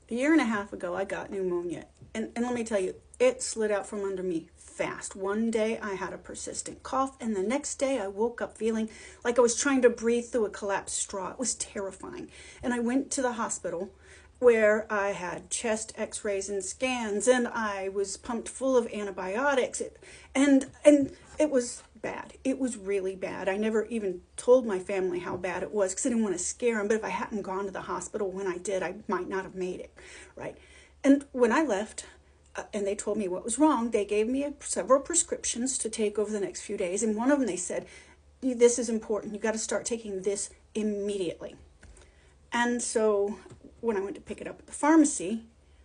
A year and a half ago, I got pneumonia. And let me tell you, it slid out from under me fast. One day I had a persistent cough, and the next day I woke up feeling like I was trying to breathe through a collapsed straw. It was terrifying. And I went to the hospital where I had chest x-rays and scans, and I was pumped full of antibiotics. And it was bad. It was really bad. I never even told my family how bad it was because I didn't want to scare them. But if I hadn't gone to the hospital when I did, I might not have made it, right? And when I left, and they told me what was wrong, they gave me several prescriptions to take over the next few days. And one of them, they said, this is important. You got to start taking this immediately. And so when I went to pick it up at the pharmacy,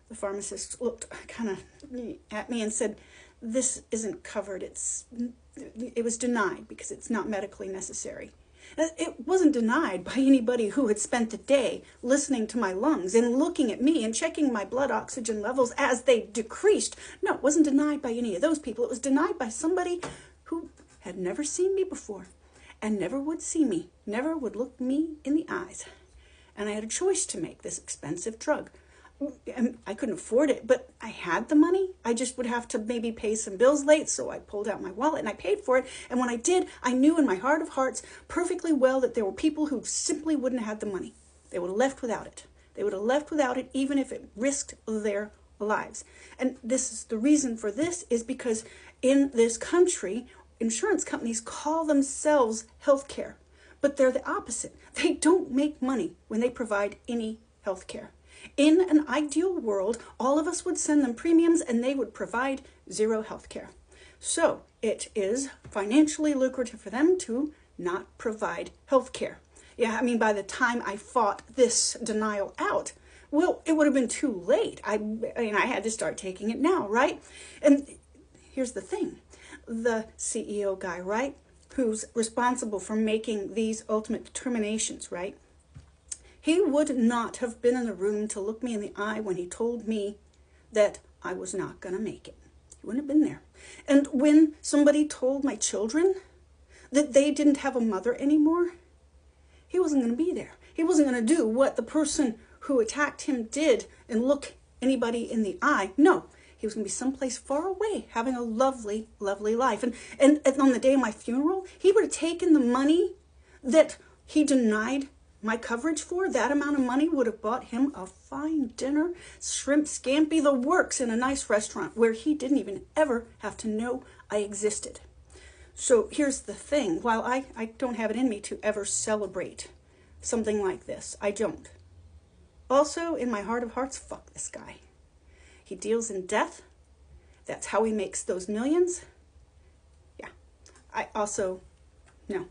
the pharmacist looked kind of at me and said, this isn't covered. It was denied because it's not medically necessary. It wasn't denied by anybody who had spent the day listening to my lungs and looking at me and checking my blood oxygen levels as they decreased. No, it wasn't denied by any of those people. It was denied by somebody who had never seen me before and never would see me, never would look me in the eyes. And I had a choice to make, this expensive drug. And I couldn't afford it, but I had the money. I just would have to maybe pay some bills late, so I pulled out my wallet and I paid for it. And when I did, I knew in my heart of hearts perfectly well that there were people who simply wouldn't have had the money. They would have left without it. They would have left without it even if it risked their lives. And this is the reason for this is because in this country, insurance companies call themselves healthcare, but they're the opposite. They don't make money when they provide any healthcare. In an ideal world, all of us would send them premiums and they would provide zero health care. So it is financially lucrative for them to not provide health care. Yeah, I mean, by the time I fought this denial out, well, it would have been too late. I had to start taking it now, right? And here's the thing. The CEO guy, right, who's responsible for making these ultimate determinations, right? He would not have been in the room to look me in the eye when he told me that I was not going to make it. He wouldn't have been there. And when somebody told my children that they didn't have a mother anymore, he wasn't going to be there. He wasn't going to do what the person who attacked him did and look anybody in the eye. No, he was going to be someplace far away having a lovely, lovely life. And on the day of my funeral, he would have taken the money that he denied my coverage for. That amount of money would have bought him a fine dinner, shrimp scampi, the works in a nice restaurant where he didn't even ever have to know I existed. So here's the thing. While I don't have it in me to ever celebrate something like this, I don't. Also, in my heart of hearts, fuck this guy. He deals in death. That's how he makes those millions. Yeah. I also, no.